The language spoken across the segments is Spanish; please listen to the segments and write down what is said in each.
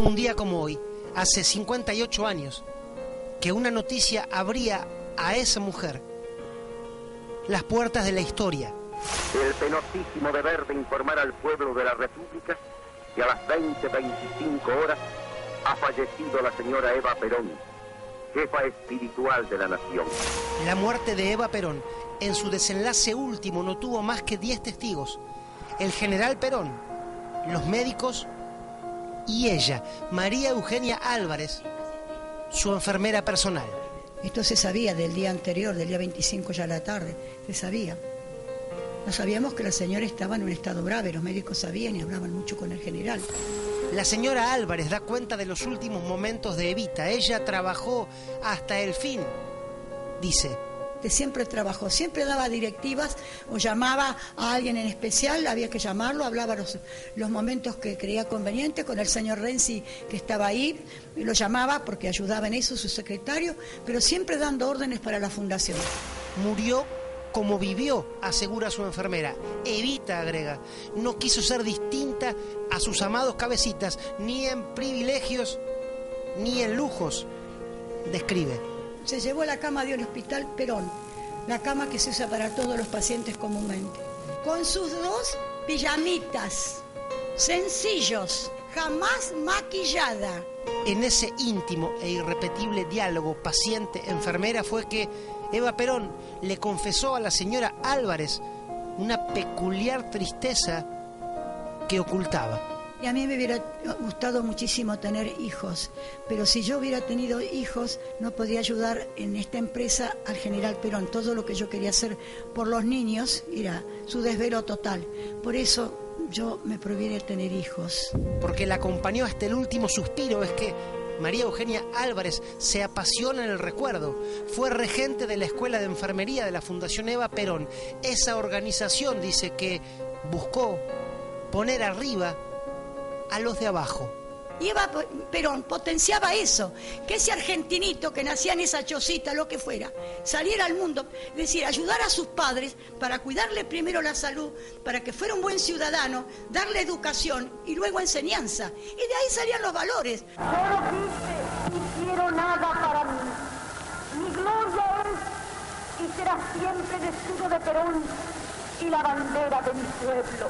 Un día como hoy, hace 58 años, que una noticia abría a esa mujer las puertas de la historia. El penosísimo deber de informar al pueblo de la República que a las 20:25 horas ha fallecido la señora Eva Perón, jefa espiritual de la nación. La muerte de Eva Perón, en su desenlace último, no tuvo más que 10 testigos. El general Perón, los médicos y ella, María Eugenia Álvarez, su enfermera personal. Esto se sabía del día anterior, del día 25 ya a la tarde, se sabía. No sabíamos que la señora estaba en un estado grave, los médicos sabían y hablaban mucho con el general. La señora Álvarez da cuenta de los últimos momentos de Evita. Ella trabajó hasta el fin, dice. Siempre trabajó, siempre daba directivas o llamaba a alguien en especial, había que llamarlo, hablaba los momentos que creía conveniente con el señor Renzi que estaba ahí, lo llamaba porque ayudaba en eso su secretario, pero siempre dando órdenes para la fundación. Murió como vivió, asegura su enfermera. Evita, agrega, no quiso ser distinta a sus amados cabecitas, ni en privilegios, ni en lujos, describe. Se llevó a la cama de un hospital Perón, la cama que se usa para todos los pacientes comúnmente, con sus 2 pijamitas, sencillos, jamás maquillada. En ese íntimo e irrepetible diálogo paciente-enfermera fue que Eva Perón le confesó a la señora Álvarez una peculiar tristeza que ocultaba. Y a mí me hubiera gustado muchísimo tener hijos, pero si yo hubiera tenido hijos no podía ayudar en esta empresa al general Perón. Todo lo que yo quería hacer por los niños era su desvelo total. Por eso yo me prohibí de tener hijos. Porque la acompañó hasta el último suspiro. Es que María Eugenia Álvarez se apasiona en el recuerdo. Fue regente de la Escuela de Enfermería de la Fundación Eva Perón. Esa organización, dice, que buscó poner arriba a los de abajo. Y Eva Perón potenciaba eso, que ese argentinito que nacía en esa chocita, lo que fuera, saliera al mundo, es decir, ayudar a sus padres para cuidarle primero la salud, para que fuera un buen ciudadano, darle educación y luego enseñanza. Y de ahí salían los valores. Yo no quise ni quiero nada para mí. Mi gloria es y será siempre el escudo de Perón y la bandera de mi pueblo.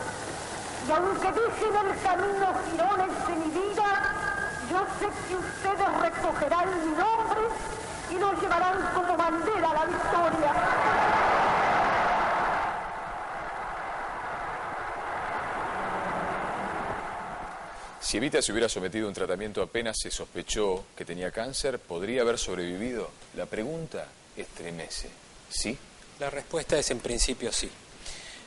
Y aunque dije en el camino jirones de mi vida, yo sé que ustedes recogerán mi nombre y nos llevarán como bandera a la victoria. Si Evita se hubiera sometido a un tratamiento apenas se sospechó que tenía cáncer, ¿podría haber sobrevivido? La pregunta estremece. ¿Sí? La respuesta es en principio sí.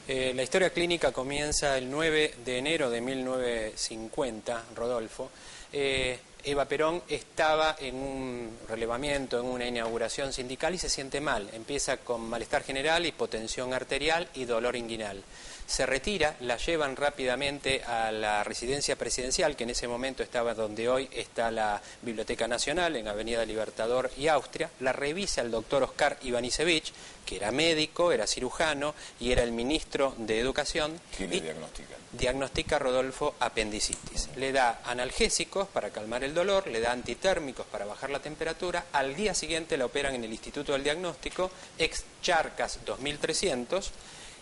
La historia clínica comienza el 9 de enero de 1950, Rodolfo. Eva Perón estaba en un relevamiento, en una inauguración sindical y se siente mal. Empieza con malestar general, hipotensión arterial y dolor inguinal. Se retira, la llevan rápidamente a la residencia presidencial, que en ese momento estaba donde hoy está la Biblioteca Nacional, en Avenida Libertador y Austria. La revisa el doctor Oscar Ivanišević, que era médico, era cirujano y era el ministro de Educación. ¿Qué le diagnostica? Diagnostica a Rodolfo apendicitis. Le da analgésicos para calmar el dolor, le da antitérmicos para bajar la temperatura. Al día siguiente la operan en el Instituto del Diagnóstico, ex Charcas 2300,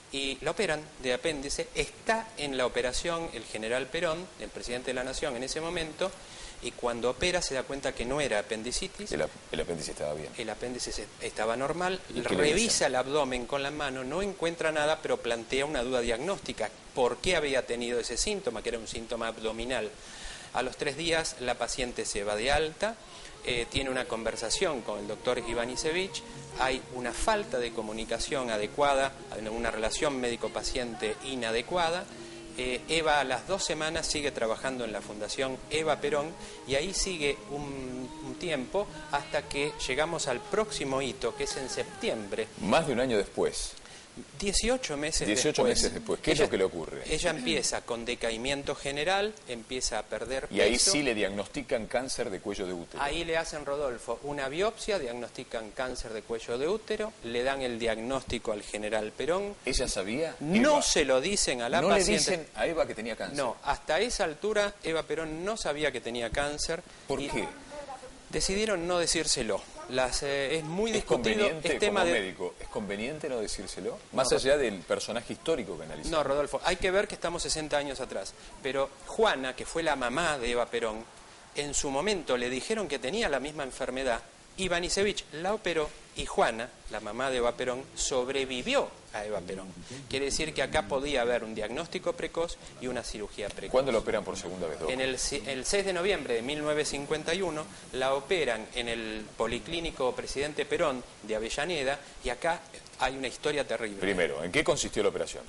y la operan de apéndice. Está en la operación el general Perón, el presidente de la Nación en ese momento, y cuando opera se da cuenta que no era apendicitis. El apéndice estaba bien. El apéndice estaba normal, revisa el abdomen con la mano, no encuentra nada, pero plantea una duda diagnóstica. ¿Por qué había tenido ese síntoma, que era un síntoma abdominal? A los 3 días la paciente se va de alta, tiene una conversación con el doctor Ivanišević, hay una falta de comunicación adecuada, una relación médico-paciente inadecuada. Eva a las 2 semanas sigue trabajando en la Fundación Eva Perón y ahí sigue un tiempo hasta que llegamos al próximo hito, que es en septiembre. Más de un año después. 18 meses 18 después. meses después. ¿Qué es lo que le ocurre? Ella empieza con decaimiento general, empieza a perder peso. Y ahí sí le diagnostican cáncer de cuello de útero. Ahí le hacen, Rodolfo, una biopsia, diagnostican cáncer de cuello de útero, le dan el diagnóstico al general Perón. ¿Ella sabía? No Eva. se lo dicen a la No paciente. le dicen a Eva que tenía cáncer. No, hasta esa altura Eva Perón no sabía que tenía cáncer. ¿Por qué? Decidieron no decírselo. Es muy ¿Es discutido, conveniente, es tema como de... médico, es conveniente no decírselo? Más allá del personaje histórico que analizó. No, Rodolfo, hay que ver que estamos 60 años atrás. Pero Juana, que fue la mamá de Eva Perón, en su momento le dijeron que tenía la misma enfermedad. Ivanišević la operó y Juana, la mamá de Eva Perón, sobrevivió a Eva Perón. Quiere decir que acá podía haber un diagnóstico precoz y una cirugía precoz. ¿Cuándo la operan por segunda vez, Doc? El 6 de noviembre de 1951 la operan en el Policlínico Presidente Perón de Avellaneda y acá hay una historia terrible. Primero, ¿en qué consistió la operación?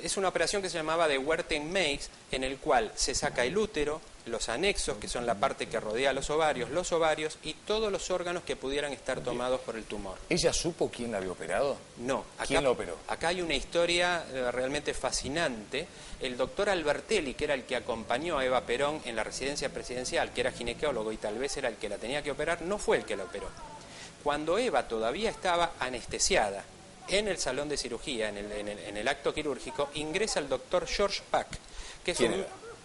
Es una operación que se llamaba de Wertheim-Meigs, en el cual se saca el útero, los anexos, que son la parte que rodea los ovarios y todos los órganos que pudieran estar tomados por el tumor. ¿Ella supo quién la había operado? No. ¿Quién la operó? Acá hay una historia realmente fascinante. El doctor Albertelli, que era el que acompañó a Eva Perón en la residencia presidencial, que era ginecólogo y tal vez era el que la tenía que operar, no fue el que la operó. Cuando Eva todavía estaba anestesiada, en el salón de cirugía, en el acto quirúrgico, ingresa el doctor George Pack, que es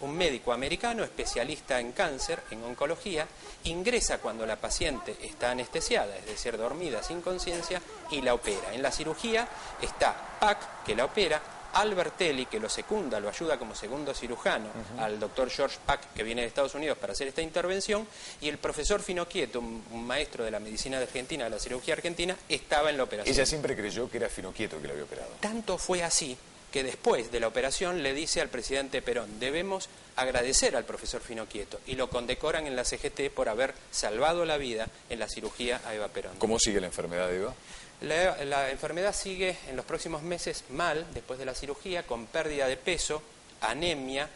un médico americano especialista en cáncer, en oncología, ingresa cuando la paciente está anestesiada, es decir, dormida, sin conciencia, y la opera. En la cirugía está Pack, que la opera, Albertelli, que lo secunda, lo ayuda como segundo cirujano al doctor George Pack, que viene de Estados Unidos para hacer esta intervención, y el profesor Finocchieto, un maestro de la medicina de Argentina, de la cirugía argentina, estaba en la operación. Ella siempre creyó que era Finocchieto que la había operado. Tanto fue así que después de la operación le dice al presidente Perón: debemos agradecer al profesor Finocchieto, y lo condecoran en la CGT por haber salvado la vida en la cirugía a Eva Perón. ¿Cómo sigue la enfermedad de Eva? La enfermedad sigue en los próximos meses mal, después de la cirugía, con pérdida de peso, anemia.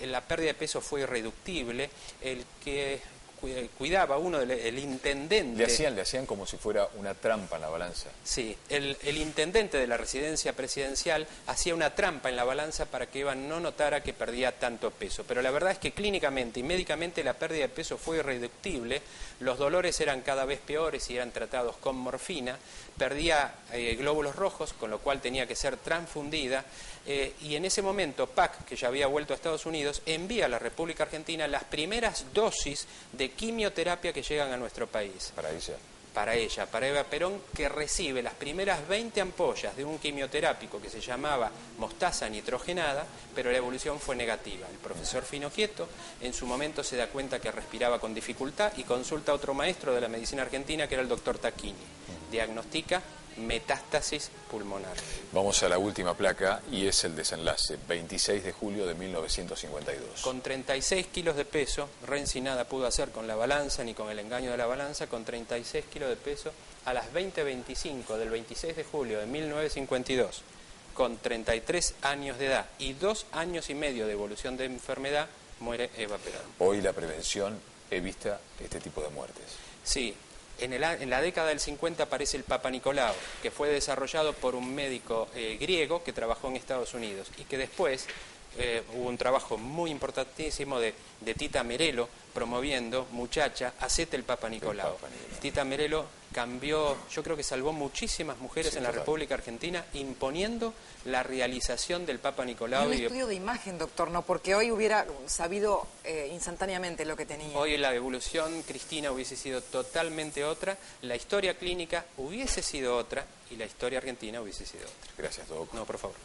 La pérdida de peso fue irreductible. El que cuidaba el intendente... Le hacían como si fuera una trampa en la balanza. Sí, el intendente de la residencia presidencial hacía una trampa en la balanza para que Eva no notara que perdía tanto peso. Pero la verdad es que clínicamente y médicamente la pérdida de peso fue irreductible, los dolores eran cada vez peores y eran tratados con morfina, perdía glóbulos rojos, con lo cual tenía que ser transfundida, y en ese momento Pack, que ya había vuelto a Estados Unidos, envía a la República Argentina las primeras dosis de quimioterapia que llegan a nuestro país. Para ella. Para Eva Perón, que recibe las primeras 20 ampollas de un quimioterápico que se llamaba mostaza nitrogenada, pero la evolución fue negativa. El profesor Finocchieto en su momento se da cuenta que respiraba con dificultad y consulta a otro maestro de la medicina argentina, que era el doctor Tacchini. Diagnostica metástasis pulmonar. Vamos a la última placa y es el desenlace, 26 de julio de 1952. Con 36 kilos de peso, Renzi nada pudo hacer con la balanza ni con el engaño de la balanza. Con 36 kilos de peso, a las 20:25 del 26 de julio de 1952, con 33 años de edad y 2 años y medio de evolución de enfermedad, muere Eva Perón. Hoy la prevención evita este tipo de muertes. Sí. En la década del 50 aparece el Papa Nicolau, que fue desarrollado por un médico griego que trabajó en Estados Unidos y que después hubo un trabajo muy importantísimo de Tita Merello promoviendo: muchacha, hacete el Papa Nicolau. Tita Merello cambió, yo creo que salvó muchísimas mujeres en la República Argentina, imponiendo la realización del Papa Nicolau. Un estudio de imagen, doctor, ¿no? Porque hoy hubiera sabido instantáneamente lo que tenía. Hoy la evolución, Cristina, hubiese sido totalmente otra, la historia clínica hubiese sido otra y la historia argentina hubiese sido otra. Gracias, Doc. No, por favor.